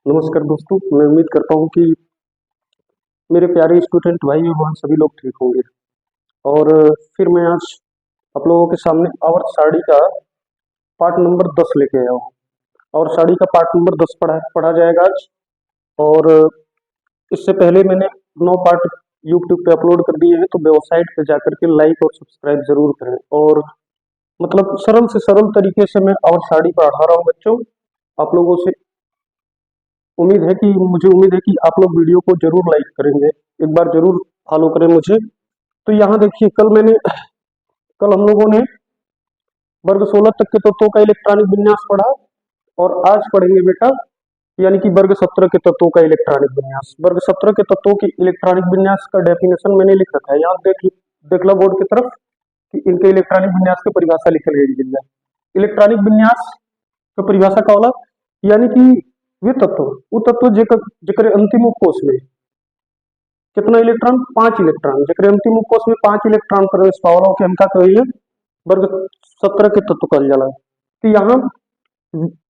नमस्कार दोस्तों, मैं उम्मीद करता हूँ कि मेरे प्यारे स्टूडेंट भाई और बहन सभी लोग ठीक होंगे। और फिर मैं आज आप लोगों के सामने आवर्त सारणी का पार्ट नंबर 10 लेके आया हूँ। और सारणी का पार्ट नंबर 10 पढ़ा जाएगा आज। और इससे पहले मैंने 9 पार्ट यूट्यूब पे अपलोड कर दिए हैं, तो वेबसाइट पे जाकर के लाइक और सब्सक्राइब जरूर करें। और मतलब सरल से सरल तरीके से मैं आवर्त सारणी पढ़ा रहा हूँ बच्चों। आप लोगों से मुझे उम्मीद है कि आप लोग वीडियो को जरूर लाइक करेंगे, एक बार जरूर फॉलो करें मुझे। तो यहाँ देखिए, कल हम लोगों ने वर्ग 16 तक के तत्वों का इलेक्ट्रॉनिक विन्यास पढ़ा। और आज पढ़ेंगे बेटा, यानी कि वर्ग 17 के तत्वों का इलेक्ट्रॉनिक विन्यास। वर्ग 17 के तत्वों की इलेक्ट्रॉनिक विन्यास का डेफिनेशन मैंने लिख रखा है, यहाँ देख लो बोर्ड की तरफ कि इनके इलेक्ट्रॉनिक विन्यास की परिभाषा लिखल गई है। इलेक्ट्रॉनिक विन्यास की परिभाषा का होला, यानी कि वे तत्व वो तत्व जेकर अंतिम कोश में कितना इलेक्ट्रॉन, 5 इलेक्ट्रॉन, जेकर अंतिम कोश में 5 इलेक्ट्रॉन प्रवेश पावला के हम का कहिए वर्ग 17 के तत्व कहल जाला। तो यहाँ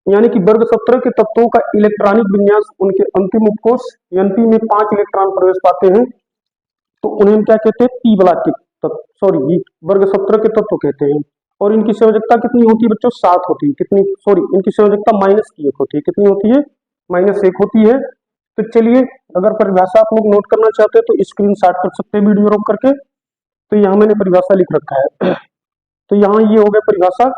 यानी कि वर्ग 17 के तत्वों का इलेक्ट्रॉनिक विन्यास उनके अंतिम उपकोष एनपी में 5 इलेक्ट्रॉन प्रवेश पाते हैं, तो उन्हें हम क्या कहते हैं, पी ब्लॉक सॉरी वर्ग 17 के तत्व कहते हैं। और इनकी संयोजकता कितनी होती है बच्चों, 7 होती है। कितनी, सॉरी, इनकी संयोजकता -1 होती है। कितनी होती है, -1 होती है। तो चलिए, अगर परिभाषा आप लोग नोट करना चाहते हैं तो स्क्रीनशॉट कर सकते हैं वीडियो रोक करके। तो यहाँ मैंने परिभाषा लिख रखा है। तो यहाँ ये हो गया परिभाषा।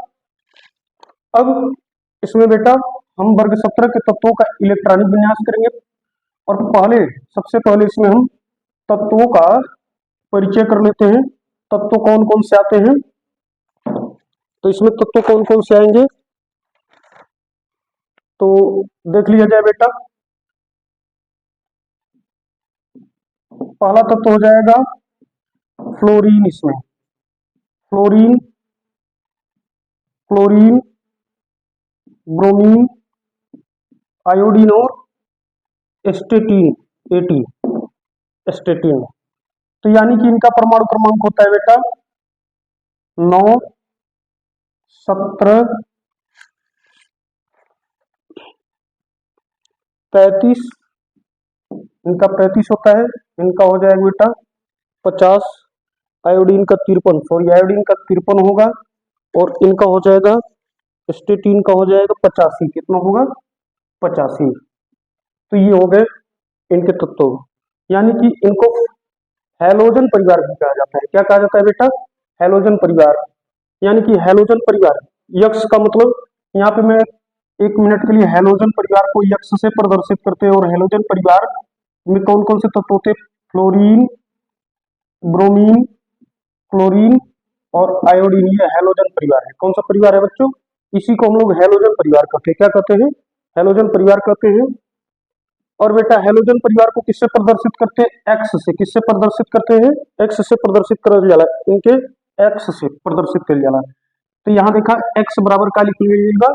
अब इसमें बेटा हम वर्ग 17 के तत्वों का इलेक्ट्रॉनिक विन्यास करेंगे। और सबसे पहले इसमें हम तत्वों का परिचय कर लेते हैं। तत्व कौन कौन से आते हैं, तो इसमें तत्व कौन कौन से आएंगे तो देख लिया जाए बेटा। पहला तत्व हो जाएगा फ्लोरीन। इसमें फ्लोरीन, क्लोरीन, ब्रोमीन, आयोडीन और एस्टेटीन, एस्टेटीन। तो यानी कि इनका परमाणु क्रमांक होता है बेटा 9, 17, 35। इनका 35 होता है। इनका हो जाएगा बेटा 50। आयोडीन का 53, सॉरी आयोडीन का 53 होगा। और इनका हो जाएगा, एस्टेटीन का हो जाएगा 85। कितना होगा, 85। तो ये हो गए इनके तत्व। यानी कि इनको हैलोजन परिवार भी कहा जाता है। क्या कहा जाता है बेटा, हैलोजन परिवार। यानी कि हैलोजन परिवार, यक्स का मतलब, यहाँ पे मैं 1 मिनट के लिए हैलोजन परिवार को यक्स से प्रदर्शित करते हैं। और हैलोजन परिवार में कौन कौन से तत्व होते हैं, फ्लोरीन, ब्रोमीन, क्लोरीन और आयोडीन। ये हैलोजन परिवार है। कौन सा परिवार है बच्चों, इसी को हम लोग हैलोजन परिवार कहते हैं। क्या कहते हैं, हैलोजन परिवार कहते हैं। और बेटा हैलोजन परिवार को किससे प्रदर्शित करते हैं, एक्स से। किससे प्रदर्शित करते हैं, एक्स से प्रदर्शित कर जाला, इनके एक्स से प्रदर्शित कर जाला। तो यहाँ देखा एक्स बराबर का लिख लीजिएगा,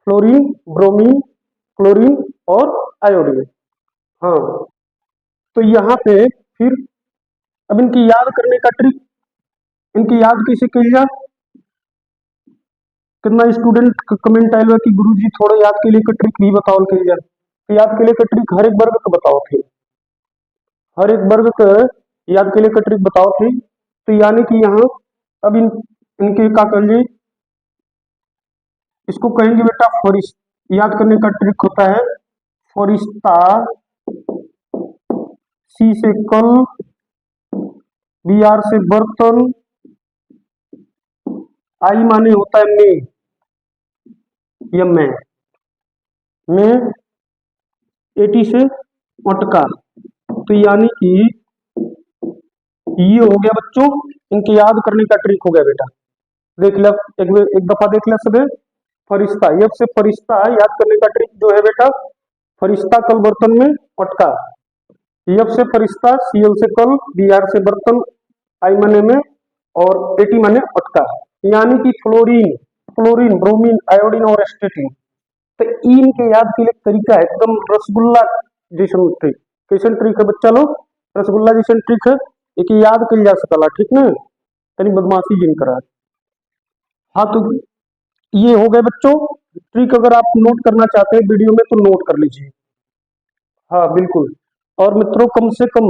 फ्लोरीन, ब्रोमीन, क्लोरीन और आयोडीन। हाँ, तो यहाँ पे फिर अब इनकी याद करने का ट्रिक, इनकी याद कैसे कीजिए। कितना स्टूडेंट कमेंट आएगा कि गुरुजी थोड़ा याद के लिए का ट्रिक भी बताओ के लिए। तो याद के लिए का ट्रिक हर एक वर्ग को बताओ थे, हर एक वर्ग का याद के लिए का ट्रिक बताओ थे। तो यानी कि यहाँ अब इनके क्या कर लिए, इसको कहेंगे बेटा फरिश्ता। याद करने का ट्रिक होता है फरिश्ता, सी से कल, बी आर से बर्तन, आई माने होता है में, या में, एटी से मटका। तो यानी कि ये हो गया बच्चों, इनके याद करने का ट्रिक हो गया बेटा। देख लिया एक दफा देख लिया सब। फरिश्ता, यब से फरिश्ता याद करने का ट्रिक जो है बेटा, फरिश्ता कल बर्तन में मटका। यब से फरिश्ता, सीएल से कल, बीआर से बर्तन, आई माने में और एटी माने मटका। यानी कि फ्लोरीन, क्लोरीन, ब्रोमीन, आयोडीन और एस्टेटीन। तो इन के याद के लिए तरीका है एकदम रसगुल्ला जैसन ट्रिक। कैसन ट्रिक है बच्चा लोग, रसगुल्ला जैसन ट्रिक है, एक याद कर जा सकला, ठीक ना, तनी बदमाशी जिन करा। हाँ, तो ये हो गए बच्चों ट्रिक। अगर आप नोट करना चाहते हैं वीडियो में तो नोट कर लीजिए। हाँ बिल्कुल। और मित्रों कम से कम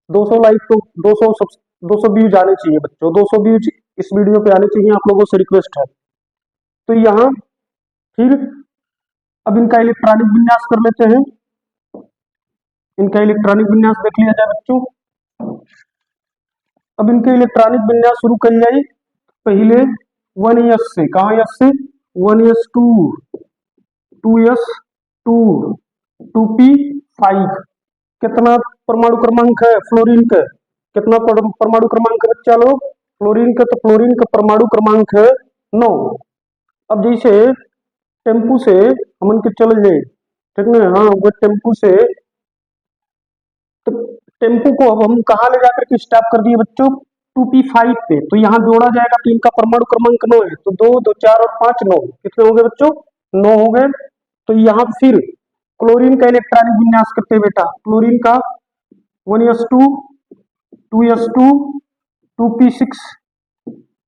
200 लाइक तो 200 व्यूज आने चाहिए बच्चों, 200 व्यूज इस वीडियो पे आने चाहिए, आप लोगों से रिक्वेस्ट है। तो यहाँ फिर अब इनका इलेक्ट्रॉनिक विन्यास कर लेते हैं। इनका इलेक्ट्रॉनिक विन्यास देख लिया जाए बच्चों। अब इनके इलेक्ट्रॉनिक विन्यास शुरू कर जाए। पहले 1s से, कहा एस से 1s2 2s2 2p5 कितना परमाणु क्रमांक है फ्लोरीन का, कितना परमाणु क्रमांक है बच्चा लोग फ्लोरीन का, तो फ्लोरीन का परमाणु क्रमांक है 9। अब जैसे टेम्पू से हम इनके चल जाए, ठीक ना, हाँ वो टेम्पू से, तो टेम्पू को अब हम कहाँ ले जाकर के स्टॉप कर दिए बच्चों 2p5 पे, तो यहाँ जोड़ा जाएगा तो इनका परमाणु क्रमांक 9 है, तो 2 2 4 और 5 9 कितने हो गए बच्चों 9 हो गए। तो यहाँ फिर क्लोरीन का इलेक्ट्रॉनिक विन्यास करते हैं बेटा। क्लोरीन का 1s2 2s2 2p6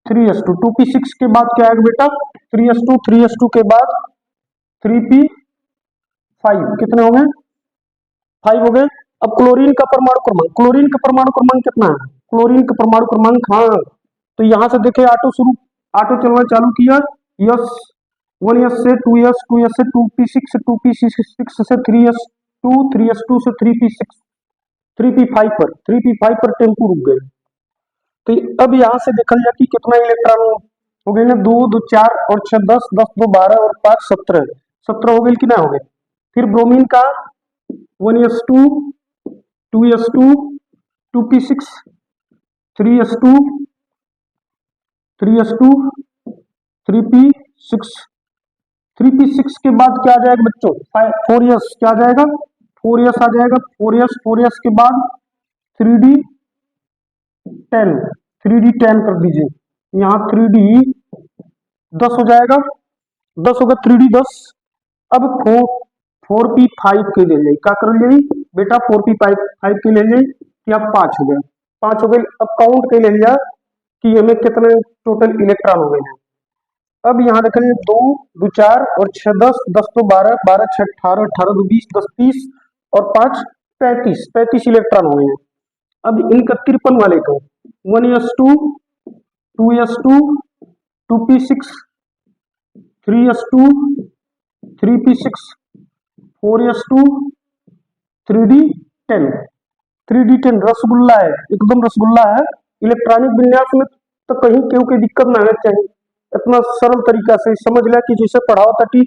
3s2, 2p6 के बाद क्या आएगा बेटा 3s2, 3s2 के बाद 3p5 कितने हो गए 5 हो गए। अब क्लोरीन का परमाणु क्रमांक, क्लोरीन का परमाणु क्रमांक कितना है, क्लोरीन का परमाणु क्रमांक, हाँ तो यहां से देखे ऑटो चलना चालू किया, यस 1s से 2s, 2s से 2p6, 2p6 से 3s2, 3s2 से 3p6, 3p5 पर टेम्पू रुक गए। तो अब यहां से देखा जाए कि कितना इलेक्ट्रॉन हो गए ना, 2 2 4 और 6 10, 10 2 12 और 5 17, 17 हो गए कि ना हो गए। फिर ब्रोमीन का 1s2 2s2 2p6 3s2 3s2 3p6, 3p6 के बाद क्या आ जाएगा बच्चों 4s, क्या आ जाएगा 4s आ जाएगा, 4s के बाद 3d10, 3d10 कर दीजिए, यहाँ 3d10 हो जाएगा, 10 होगा 3d10। अब 4p5 के ले जाइए, क्या कर ले बेटा 4p5 के ले जाइए कि अब 5 हो गए, 5 हो गए। अब काउंट के ले लिया कि हमें कितने टोटल इलेक्ट्रॉन हो गए हैं। अब यहाँ देखेंगे 2 2 4 और 6 10, 10 2 12, 12 6 18, 18 2 20, 10 30 और 5 35, 35 इलेक्ट्रॉन हो गए हैं। अब इनका 53 वाले को 1s2 2s2 2p6 3s2 3p6 4s2 3d10, 3d10 rasgulla है, एकदम रसगुल्ला है। इलेक्ट्रॉनिक विन्यास में तो कहीं क्यों कोई दिक्कत ना आना चाहिए, इतना सरल तरीका से समझ लिया कि जैसे पढ़ाओ ताकि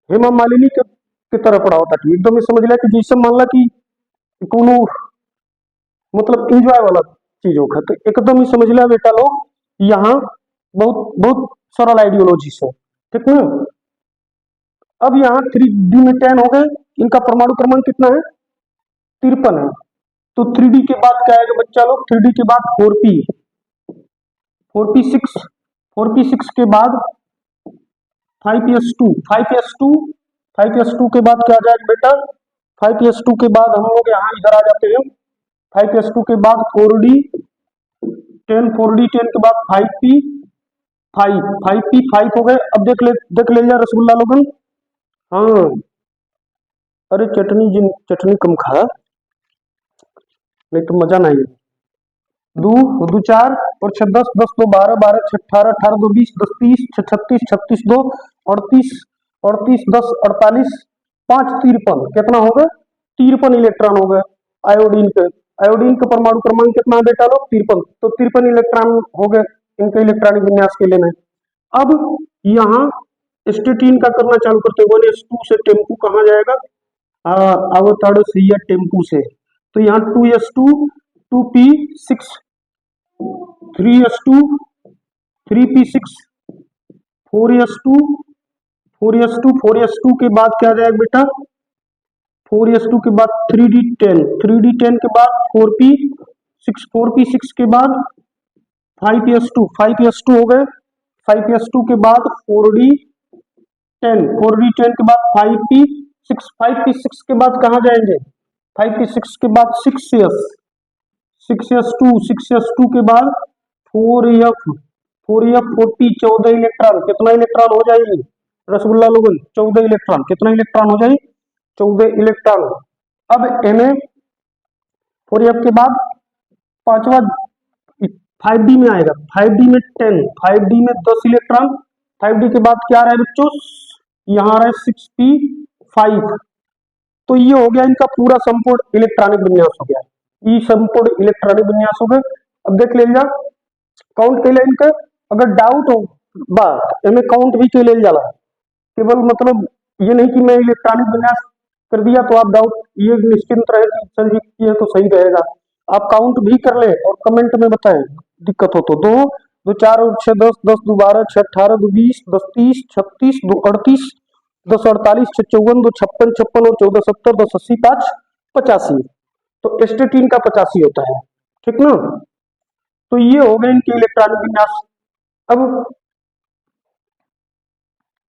हेमा मालिनी के तरह पढ़ाओ ताकि एकदम ही समझ लिया कि जैसे मान ला कि कोनो मतलब एंजॉय वाला चीज होगा, तो एकदम ही समझ लिया बेटा लोग यहाँ बहुत बहुत सरल आइडियोलॉजी से, ठीक ना। अब यहाँ 3d में 10 हो गए, इनका परमाणु क्रमांक कितना है 53 है, तो 3d के बाद क्या आएगा बच्चा लोग 3d के बाद 4p 4p6 4p6 के बाद 5s2 5s2 5s2 के बाद क्या आ जाएगा बेटा 5s2 के बाद हम लोग यहाँ इधर आ जाते हैं, 5s2 के बाद 4d10 4d10 के बाद 5p5 हो गए। अब देख ले रसगुल्ला लोगन, हाँ अरे चटनी कम खा नहीं तो मजा नहीं। 2 2 4 और 6 10, 10 2 12, 12 6 18, 18 2 20, 10 30 6 36, 36 2 38, 38 10 48, 5 53 कितना होगा 53 इलेक्ट्रॉन हो गए आयोडीन पे। आयोडीन का परमाणु क्रमांक कितना है बेटा लोग 53, तो 53 इलेक्ट्रॉन हो गए इनके इलेक्ट्रॉनिक विन्यास के लिए। अब यहाँ स्टेटीन का करना चालू करते 1s2 से टेम्पू कहाँ जाएगा, अवताड़ो से या टेम्पू से, तो यहाँ 2s2 2p6 3s2 3p6 4s2 4s2 के बाद क्या जाएगा बेटा 4s2 के बाद 3d10 के बाद 4p6 के बाद 5s2 हो गए, 5s2 के बाद 4d10 के बाद 5p6 के बाद कहाँ जाएंगे 5p6 के बाद 6s2 के बाद 4f 40 14 इलेक्ट्रॉन, कितना इलेक्ट्रॉन हो जाएगी रसगुल्ला लोगन 14 इलेक्ट्रॉन, कितना इलेक्ट्रॉन हो जाएगी 14 इलेक्ट्रॉन। अब Na4F के बाद पांचवा 5D में आएगा, 5D में 10, 5D में 10 इलेक्ट्रॉन। 5D के बाद क्या आ रहा है बच्चों, यहाँ आ रहा है 65। तो ये हो गया इनका पूरा संपूर्ण इलेक्ट्रॉनिक विन्यास हो गया, ये संपूर्ण इलेक्ट्रॉनिक विन्यास हो गए। अब देख लीजिए काउंट के लिए इनका अगर डाउट हो बात इनमें काउंट भी के लिए जाला, केवल मतलब ये नहीं कि मैं इलेक्ट्रॉनिक विन्यास कर दिया तो आप डाउट ये निश्चिंत रहे कि सर जी किए तो सही रहेगा। आप काउंट भी कर ले और कमेंट में बताएं दिक्कत हो तो। 2 2 4 और 6 10, 10 2 12, 6 18, 2 20, 10 30, 36, 2 38, 10 48, 6 54, 2 56, 56 और 14 70, 10 80, 5 85। तो एस्टेटीन का 85 होता है, ठीक ना। तो ये हो गए इनके इलेक्ट्रॉनिक विन्यास। अब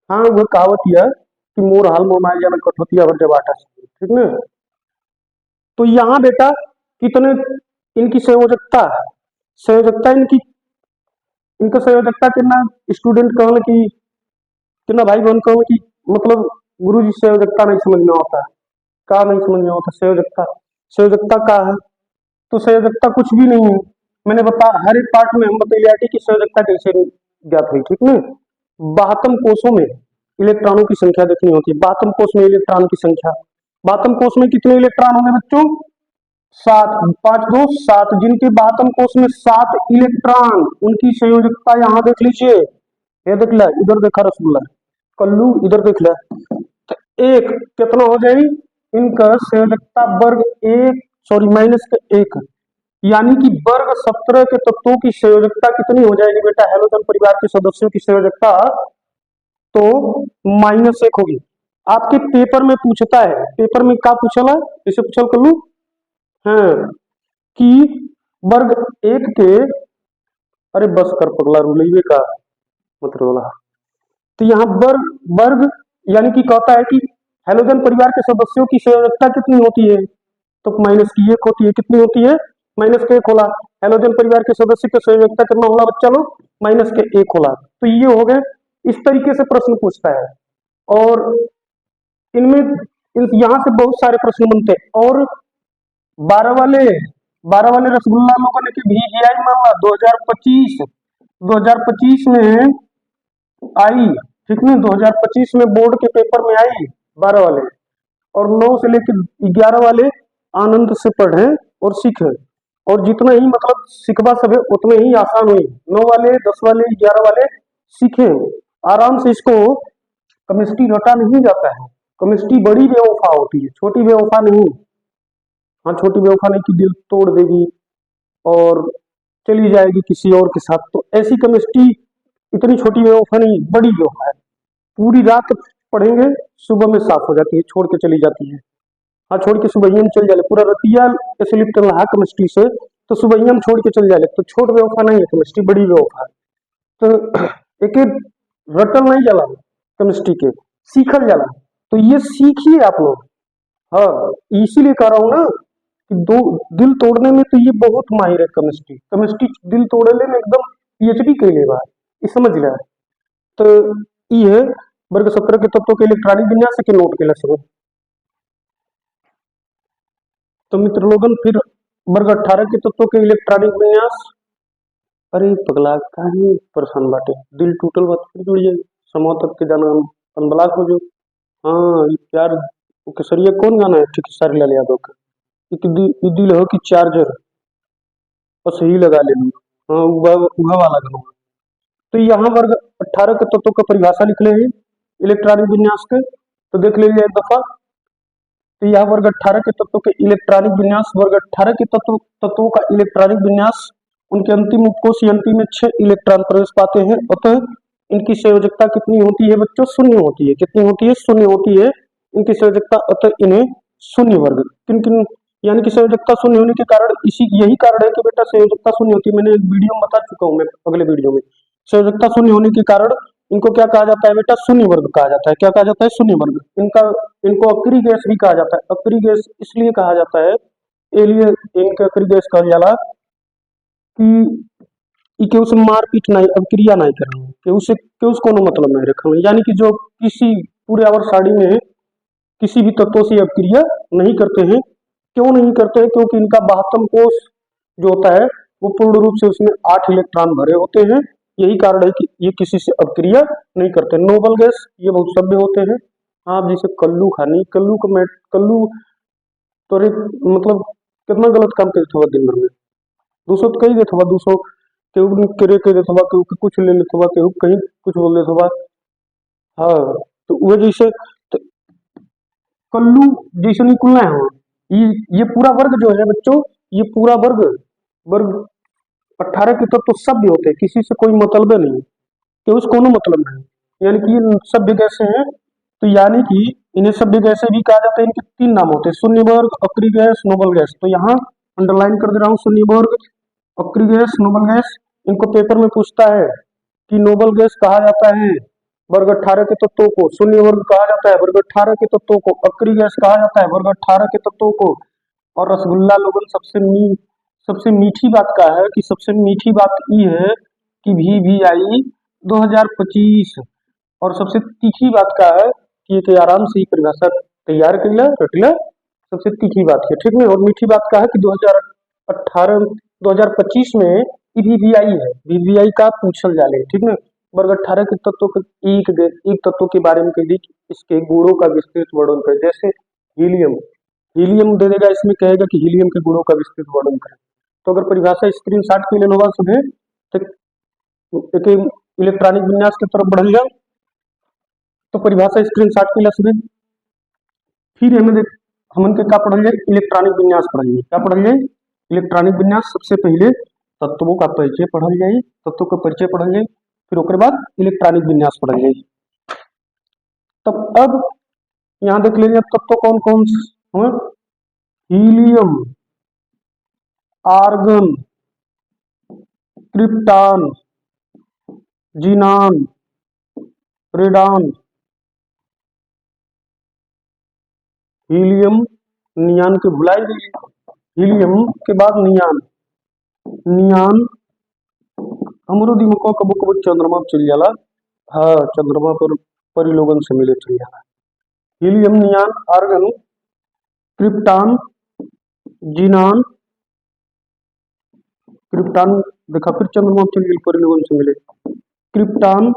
हाँ वो कहावत यह कि मोर हाल मोमाइल जाना कठौतिया भर जब आटा, ठीक ना। तो यहाँ बेटा कितने इनकी संयोजकता इनकी, इनका संयोजकता कितना स्टूडेंट कहल कि कितना भाई बहन कहल कि मतलब गुरु जी संयोजकता नहीं समझ में आता है, का नहीं समझ में आता संयोजकता, संयोजकता का है। तो संयोजकता कुछ भी नहीं है, मैंने बता हर एक पार्ट में हम बता लिया कि संयोजकता कैसे ज्ञात हुई, ठीक ना। 72 कोषों में इलेक्ट्रॉनों की संख्या देखनी होती है, 72 कोष में इलेक्ट्रॉन की संख्या। 72 कोष में कितने इलेक्ट्रॉन होंगे बच्चों, 7, 5 2 7। जिनके 72 कोष में 7 इलेक्ट्रॉन, उनकी संयोजकता यहाँ देख लीजिए, ये देख ला, इधर देखा रसगुल्ला कल्लू, इधर देख ला। तो एक कितना हो जाएगी इनका संयोजकता वर्ग -1, यानी कि वर्ग 17 के तत्वों की संयोजकता कितनी हो जाएगी बेटा हेलोजन परिवार के सदस्यों की संयोजकता, तो -1 होगी। आपके पेपर में पूछता है, पेपर में क्या पूछला, इसे पूछल कल्लू, हाँ कि वर्ग 1 के, अरे बस कर पगला रुलैवे का मतलब। तो यहाँ वर्ग यानी कि कहता है कि हेलोजन परिवार के सदस्यों की संयोजकता कितनी होती है, तो -1 होती है। कितनी होती है, -1 होला। हेलोजन परिवार के सदस्य की संयोजकता कितना होला बच्चा लोग, -1 होला। तो ये हो गए, इस तरीके से प्रश्न पूछता है। और इनमें यहाँ से बहुत सारे प्रश्न बनते हैं। और 12 वाले रसगुल्ला लोगों ने कि VGI मामला 2025 में आई, ठीक है, 2025 में बोर्ड के पेपर में आई 12 वाले, और 9 से लेकर 11 वाले आनंद से पढ़े और सीखे। और जितना ही मतलब सिखबा सब है उतने ही आसान हुई। 9 वाले 10 वाले 11 वाले सीखे आराम से इसको। केमिस्ट्री रटा नहीं जाता है, केमिस्ट्री बड़ी बेवफा होती है, छोटी बेवफा नहीं। हाँ छोटी बेवफा नहीं कि दिल तोड़ देगी और चली जाएगी किसी और के साथ, तो ऐसी केमिस्ट्री इतनी छोटी बेवफा नहीं, बड़ी बेवफा है। पूरी रात पढ़ेंगे, सुबह में साफ हो जाती है, छोड़ के चली जाती है। हाँ छोड़ के सुबह हम चल जाए, पूरा रतिया ऐसे लिप्ट रहा केमिस्ट्री से, तो सुबह हम छोड़ के चल जाए, तो छोट बेवफा नहीं है केमिस्ट्री, बड़ी बेवफा है। तो एक रटल नहीं जाला केमिस्ट्री के, सीखल जाला। तो ये सीखिए आप लोग। हाँ इसीलिए कह रहा हूँ ना कि दो दिल तोड़ने में तो ये बहुत माहिर है केमिस्ट्री, केमिस्ट्री दिल तोड़ने में एकदम PhD कर लेगा, ये समझ लिया। तो ये वर्ग 17 के तत्वों के इलेक्ट्रॉनिक विन्यास के नोट के लिए। तो मित्र लोगन फिर वर्ग 18 के तत्वों के इलेक्ट्रॉनिक विन्यास। अरे पगला काहे परेशान बाटे, दिल टूटल बात फिर जुड़ जाए, समूह तक के जाना अनबलाक हो जो। हाँ ये प्यार केसरिया कौन गाना है, ठीक सारी लाल यादव का, ये दिल हो कि चार्जर बस यही लगा ले। हाँ वह वाला गाना। तो यहाँ वर्ग 18 के तत्वों का परिभाषा लिख ले हैं इलेक्ट्रॉनिक विन्यास के, तो देख लीजिए एक दफा। तो यह वर्ग 18 के तत्वों के इलेक्ट्रॉनिक विन्यास, वर्ग 18 के तत्वों का इलेक्ट्रॉनिक विन्यास, उनके अंतिम उपकोष यंत्र में 6 इलेक्ट्रॉन प्रवेश पाते हैं, अतः इनकी संयोजकता कितनी होती है बच्चों, 0 होती है। कितनी होती है, 0 होती है इनकी संयोजकता, अतः इन्हें शून्य वर्ग। किन किन यानी कि संयोजकता 0 होने के कारण, यही कारण है कि बेटा संयोजकता 0 होती है। मैंने एक वीडियो में बता चुका हूँ, मैं अगले वीडियो में। संयोजकता 0 होने के कारण इनको क्या कहा जाता है बेटा, शून्य वर्ग कहा जाता है। क्या कहा जाता है, शून्य वर्ग। इनको अक्रिय गैस भी कहा जाता है। अक्रिय गैस इसलिए कहा जाता है, इनके अक्रिय गैस कहा जाला कि उसे मारपीट नहीं, अक्रिया नहीं करनी, कि उसको मतलब नहीं रखना। यानी कि जो किसी पूरे आवर साड़ी में किसी भी तत्वों से अपक्रिया नहीं करते हैं। क्यों नहीं करते हैं? क्योंकि इनका बाह्यतम कोश जो होता है वो पूर्ण रूप से उसमें 8 इलेक्ट्रॉन भरे होते हैं। यही कारण है कि ये किसी से अपक्रिया नहीं करते। नोबल गैस ये बहुत सभ्य होते हैं। आप जैसे कल्लू खानी, कल्लू तो मतलब कितना गलत काम करते हुआ दिन भर में, दूसरों तो कही देते हुआ, दूसरों केहू करे कह देते हुआ, केहू कुछ ले लेते हुआ, केहू कहीं कुछ बोल देते हुआ। हाँ, तो वो जैसे तो कल्लू जैसे निकुलना है ये पूरा वर्ग जो है बच्चों, ये पूरा वर्ग वर्ग 18 के तत्व तो सभ्य होते हैं, किसी से कोई मतलब नहीं, कि उसको कोनो मतलब नहीं, यानी कि ये सभ्य कैसे हैं। तो यानी कि इन्हें सभ्य गैसें भी कहा जाता है। इनके 3 नाम होते हैं, शून्य वर्ग, अक्रिय गैस, नोबल गैस। तो यहाँ अंडरलाइन कर दे रहा हूँ, शून्य वर्ग, अक्रिय गैस, नोबल गैस। इनको पेपर में पूछता है कि नोबल गैस कहा जाता है वर्ग 18 के तत्वों को, शून्य वर्ग कहा जाता है वर्ग 18 के तत्वों को, अक्रिय गैस कहा जाता है वर्ग 18 के तत्वों को। और रसगुल्ला लोगन सबसे मीठी बात का है कि सबसे मीठी बात ये है कि VVI 2025, और सबसे तीखी बात का है कि एक आराम से ही परिभाषा तैयार कर रखला, सबसे तीखी बात है, ठीक है। और मीठी बात का है कि 2018 2025 में VVI है, VVI का पूछल जाले, ठीक है। वर्ग 18 के तत्वों के एक तत्व के बारे में कह दी, इसके गुणों का विस्तृत वर्णन कर, जैसे हीलियम, हीलियम दे देगा, इसमें कहेगा कि हीलियम के गुणों का विस्तृत वर्णन करें। तो अगर परिभाषा स्क्रीनशॉट के लिए होगा सुबह, तो एक इलेक्ट्रॉनिक विन्यास की तरफ बढ़ जाए, तो परिभाषा स्क्रीनशॉट के लिए सुबह। फिर हमन के क्या पढ़ल जाए, इलेक्ट्रॉनिक विन्यास पढ़ल जाए। क्या पढ़ल जाए? इलेक्ट्रॉनिक विन्यास। सबसे पहले तत्वों का परिचय पढ़ल जाए, तत्वों का परिचय पढ़ल जाए, फिर उसके बाद इलेक्ट्रॉनिक विन्यास पढ़ल जाए। तब अब यहाँ देख लीजिए तत्व कौन कौन से, helium, argon, krypton, xenon, radon. Helium, नियान के भुलाई गई, हीलियम के बाद नियान, नियान हमरो दिमाग कबो कबो चंद्रमा पर चल जाला। हाँ, चंद्रमा पर परी लोगन से मिले चल जाला। Helium, नियान, argon, krypton, xenon, krypton देखा फिर चंद्रमा पर चल गई परी लोगन से मिले, क्रिप्टॉन,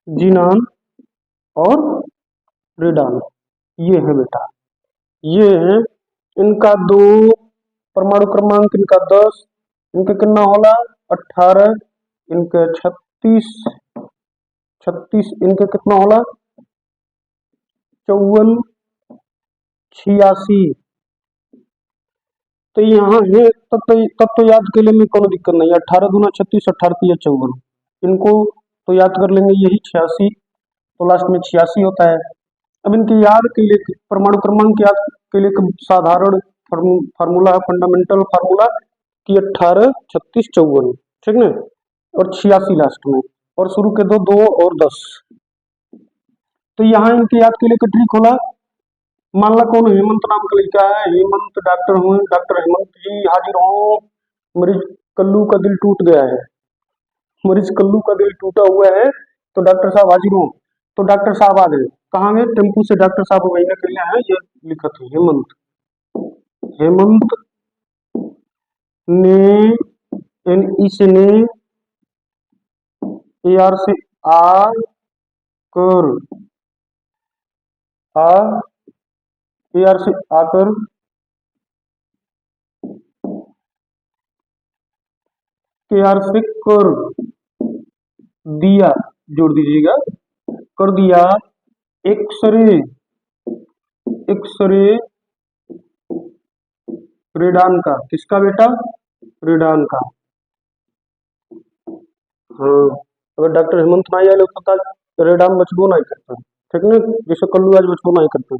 जीनान और रेडॉन। ये है बेटा, ये है इनका 2 परमाणु क्रमांक, इनका 10, इनके कितना होला 18, इनके 36, इनके कितना होला 54, 86। तो यहाँ है तब तो याद के लिए में कोनो दिक्कत नहीं, 18 दूना 36, 18 तिया 54, इनको तो याद कर लेंगे, यही 86, तो लास्ट में 86 होता है। अब इनकी याद के लिए परमाणु क्रमांक याद के लिए एक साधारण फार्मूला है, फंडामेंटल फार्मूला कि 18, 36, 54, ठीक है, और 86 लास्ट में, और शुरू के 2 और 10। तो यहाँ इनके याद के लिए एक ट्रिक होला, मान ला कौन हेमंत नाम का लड़का है, हेमंत डॉक्टर हूँ, डॉक्टर हेमंत जी हाजिर हो, मरीज कल्लू का दिल टूट गया है, मरीज कल्लू का दिल टूटा हुआ है, तो डॉक्टर साहब हाजिर हो। तो डॉक्टर साहब आ गए, कहाँ गए, टेम्पू से डॉक्टर साहब वही के लिए है, ये लिखा था हेमंत, हेमंत ने इसने AR से आ कर, AR से आकर AR से कर दिया, जोड़ दीजिएगा, कर दिया एक्सरे, एक्सरे रेडान का, किसका बेटा, रेडान का। हाँ, अगर डॉक्टर हेमंत ना आए होता रेडान बचबो नहीं करता, ठीक है, जैसे कल्लू आज बचबो नहीं करता।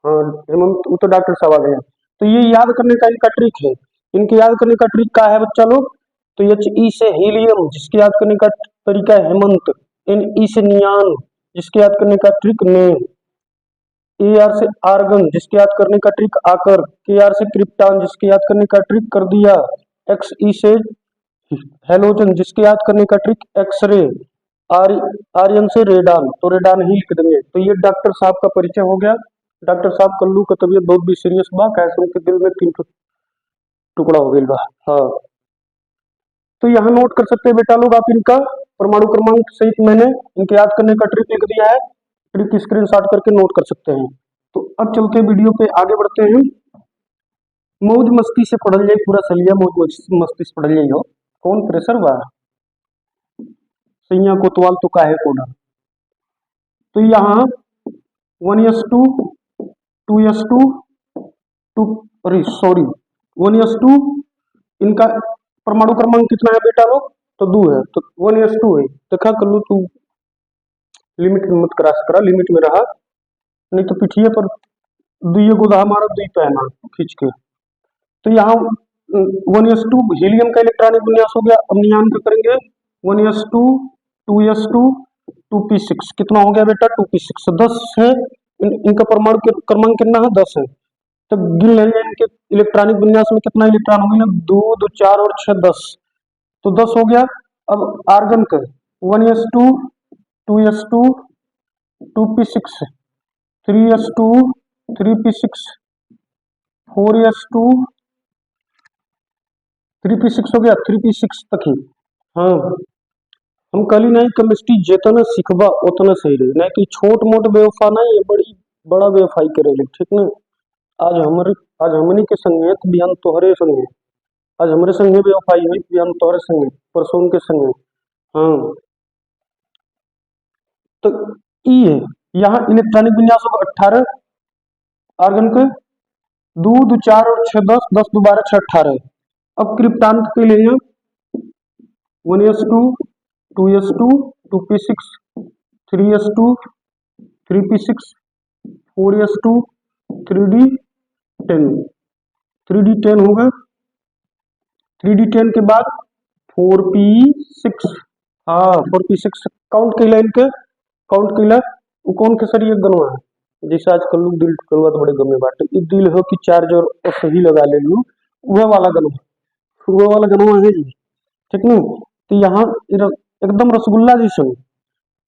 हाँ, हेमंत वो तो डॉक्टर साहब आ गए। तो ये याद करने का इनका ट्रिक है, इनके याद करने का ट्रिक क्या है बच्चा लोग, तो HE से हीलियम जिसके याद करने का तरीका है हेमंत, NE से नियान जिसके याद करने का ट्रिक ने, AR से आर्गन जिसके याद करने का ट्रिक आकर, KR से क्रिप्टॉन जिसके याद करने का ट्रिक कर दिया, XE से हेलोजन जिसके याद करने का ट्रिक एक्सरे, आर्यन से रेडान, तो रेडान ही लिख देंगे। तो ये डॉक्टर साहब का परिचय हो गया। डॉक्टर साहब कल्लू का तबीयत बहुत भी सीरियस बा, कैसे के दिल में 3 टुकड़ा हो गई बा। हाँ, तो यहाँ नोट कर सकते हैं बेटा लोग आप इनका परमाणु क्रमांक सहित मैंने इनके याद करने का ट्रिक लिख दिया है, ट्रिक स्क्रीनशॉट करके नोट कर सकते हैं। तो अब चलते वीडियो पे आगे बढ़ते हैं। मौज मस्ती से पढ़ल जाए पूरा सलिया, मौज मस्ती से पढ़ल जाइए। कौन प्रेशर बा सैया कोतवाल तो काहे कोडा। तो यहाँ 1s2 2s2 to sorry 1s2 इनका परमाणु क्रमांक कितना है बेटा लोग, तो 2 है, तो 1s2 है। देखा कल्लू तू लिमिट मत क्रॉस करा, लिमिट में रहा, नहीं तो पिछिए पर दुइये गोदा हमारा दुई पैना खींच के। तो यहाँ 1s2 हीलियम का इलेक्ट्रॉनिक विन्यास हो गया। अब नियॉन का करेंगे 1s2 2s2 2p6 कितना हो गया बेटा 2p6 10 है। इनका परमाणु क्रमांक कितना है 10 है। तो गिन लेंगे इनके इलेक्ट्रॉनिक विन्यास में कितना इलेक्ट्रॉन हो गया, 2 2 4 और 6 10, तो 10 हो गया। अब आर्गन का 1s2 2s2 2p6 3s2 3p6 4s2 3p6 हो गया, 3p6 तक ही। हाँ, हम कल नहीं केमिस्ट्री जितना सीखबा उतना सही रहे, नहीं कि छोट मोट बेवफा नहीं, ये बड़ी बड़ा बेवफाई करे ठीक ना। आज हमनी के संगे तो बिहान तोहरे संगे, आज हमारे संगे बेवफाई हुई, बिहान तोहरे संगे, परसों के संगे। हाँ, तो ई है यहाँ इलेक्ट्रॉनिक विन्यास 18 आर्गन के 2 2 4 और 6 10 10 2 12 6 18। अब क्रिप्टांत के लिए 1s2 2s2 2p6 3s2 3p6 4s2 3d10 3d10 होगा। 3d10 के बाद 4p6, हाँ 4p6 काउंट कैला इनके, काउंट कैला वो कौन खेसरी एक गनवा है, जैसे आज कल दिल टूटलवा तो बड़े गमे बाटे, ई दिल हो कि चार्ज और सही लगा ले लू, वह वाला गनवा है जी, ठीक नहीं। तो यहाँ एकदम रसगुल्ला जैसे हो।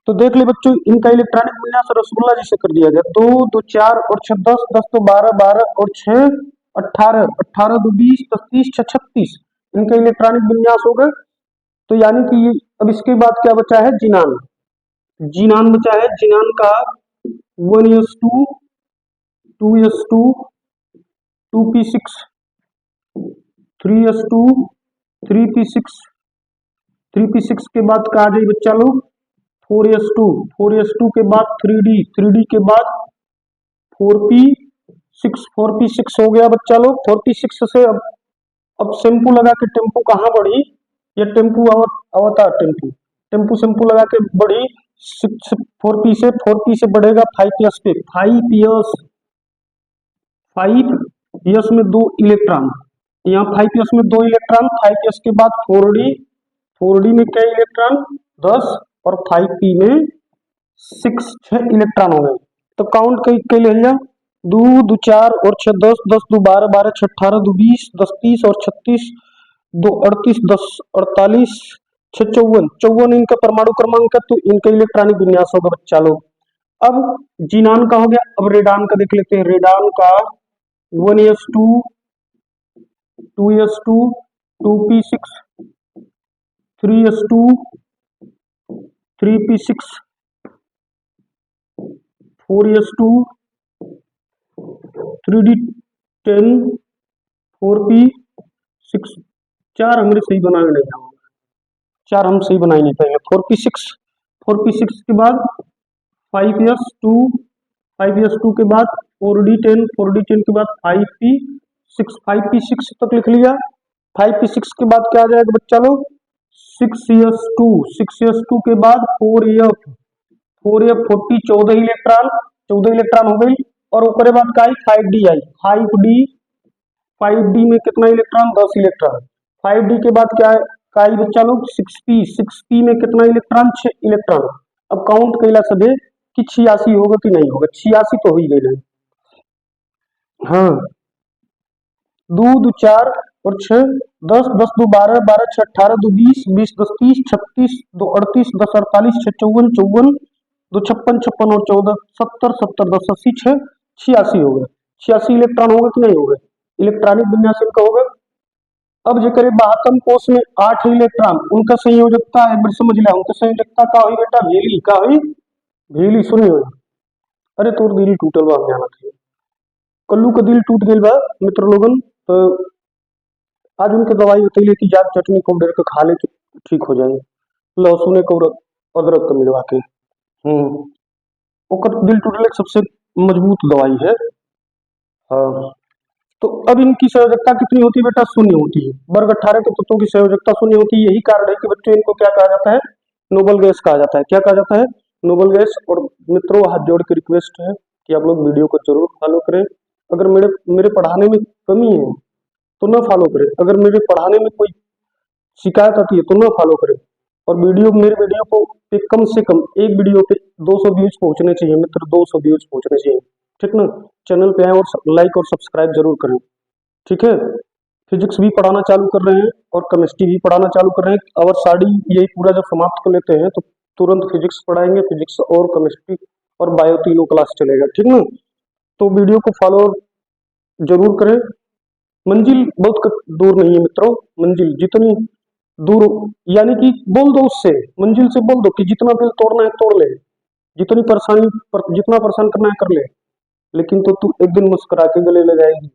तो देख ले बच्चों इनका इलेक्ट्रॉनिक विन्यास रसगुल्ला जैसे कर दिया गया, 2 2 4 और 6 10 10 तो 12 12 और 6 18 18 2 20 10 30 6 36 इनका इलेक्ट्रॉनिक विन्यास हो गए। तो यानी कि अब इसके बाद क्या बचा है, जिनान, जिनान बचा है। जिनान का 1s2 2s2 2p6 3s2 3p6 3p6 के बाद कहा जाए बच्चा लोग 4s2 के बाद 3d के बाद 4p6 हो गया बच्चा लोग। 4p6 से अब शैम्पू लगा के टेम्पू कहाँ बढ़ी, ये टेम्पू अवता टेम्पू शैम्पू लगा के बढ़ी 4p से बढ़ेगा 5s पे, 5s में 2 इलेक्ट्रॉन, यहाँ 5s में 2 इलेक्ट्रॉन, 5s के बाद 4d में क्या इलेक्ट्रॉन 10 और 5p में 6 इलेक्ट्रॉन हो गए। तो काउंट के ले लिया 2 2 4 और 6 10 10 2 12 12 6 18 2 20 10 30 और 36 2 38 10 48 6 54 इनका परमाणु क्रमांक है। तो इनका इलेक्ट्रॉनिक विन्यास होगा बच्चा लोग। अब जीनान का हो गया, अब रेडान का देख लेते हैं। रेडान का 1s2 2s2 2p6 3s2 3p6 4s2 3d10 4p6 चार हमारे सही बनाए नहीं, चार हम सही बनाए नहीं पाएंगे। 4p6 के बाद 5s2 के बाद 4d10 के बाद 5p6 तक लिख लिया। 5p6 के बाद क्या आ जाएगा बच्चा लोग 6s2 के बाद 4f 40 14 इलेक्ट्रॉन हो गई। और ऊपर बाद का 5d आई 5d में कितना इलेक्ट्रॉन 10 इलेक्ट्रॉन। 5d के बाद क्या का बच्चा लोग 6p में कितना इलेक्ट्रॉन 6 इलेक्ट्रॉन। अब काउंट कैला सदे कि 86 होगा कि नहीं होगा, 86 तो हो ही गई। हाँ 2 2 4 और 6 10 10 2 12 12 6 18 2 20 20 10 30 36 2 38 10 48 6 54 54 2 56 56 और 14 70 70 10 80 86 हो गए। 86 इलेक्ट्रॉन हो गए कि नहीं हो गए? इलेक्ट्रॉनिक विन्यास इनका हो गया। अब जे करे 72 कोष में 8 इलेक्ट्रॉन, उनका संयोजकता एक बार समझ लिया, उनका संयोजकता का हुई बेटा भेली, का हुई भेली शून्य हुई। अरे तोर दिल टूटल बा, हम जाना थे कल्लू का दिल टूट गई बा मित्र लोगन। तो आज उनके दवाई बतैले कि जाग चटनी पाउडर के खा ले तो ठीक हो जाए, लहसुन को अदरक के मिलवा के। ओकर दिल टूटले के सबसे मजबूत दवाई है। हाँ, तो अब इनकी संयोजकता कितनी होती है बेटा? शून्य होती है। वर्ग 18 के तत्वों की संयोजकता शून्य होती है। यही कारण है कि बच्चों इनको क्या कहा जाता है? नोबल गैस कहा जाता है। क्या कहा जाता है? Noble gas. और मित्रों हाथ जोड़ के रिक्वेस्ट है कि आप लोग वीडियो को जरूर फॉलो करें। अगर मेरे मेरे पढ़ाने में कमी है तो न फॉलो करें, अगर मेरे पढ़ाने में कोई शिकायत आती है तो न फॉलो करें। और मेरे वीडियो को पे कम से कम एक वीडियो पे 200 व्यूज पहुंचने चाहिए मित्र, 200 व्यूज पहुंचने चाहिए। ठीक ना? चैनल पे आए और लाइक और सब्सक्राइब जरूर करें। ठीक है? फिजिक्स भी पढ़ाना चालू कर रहे हैं और केमिस्ट्री भी पढ़ाना चालू कर रहे हैं। और साड़ी यही पूरा जब समाप्त कर लेते हैं तो तुरंत फिजिक्स पढ़ाएंगे, फिजिक्स और केमिस्ट्री और बायो तीनों क्लास चलेगा। ठीक ना? तो वीडियो को फॉलो जरूर करें। मंजिल बहुत दूर नहीं है मित्रों, मंजिल जितनी दूर, यानी कि बोल दो उससे, मंजिल से बोल दो कि जितना दिल तोड़ना है तोड़ ले, जितना परेशान करना है कर ले, लेकिन तो तू एक दिन मुस्कुरा के गले लगाएगी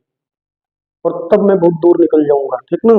और तब मैं बहुत दूर निकल जाऊंगा। ठीक ना?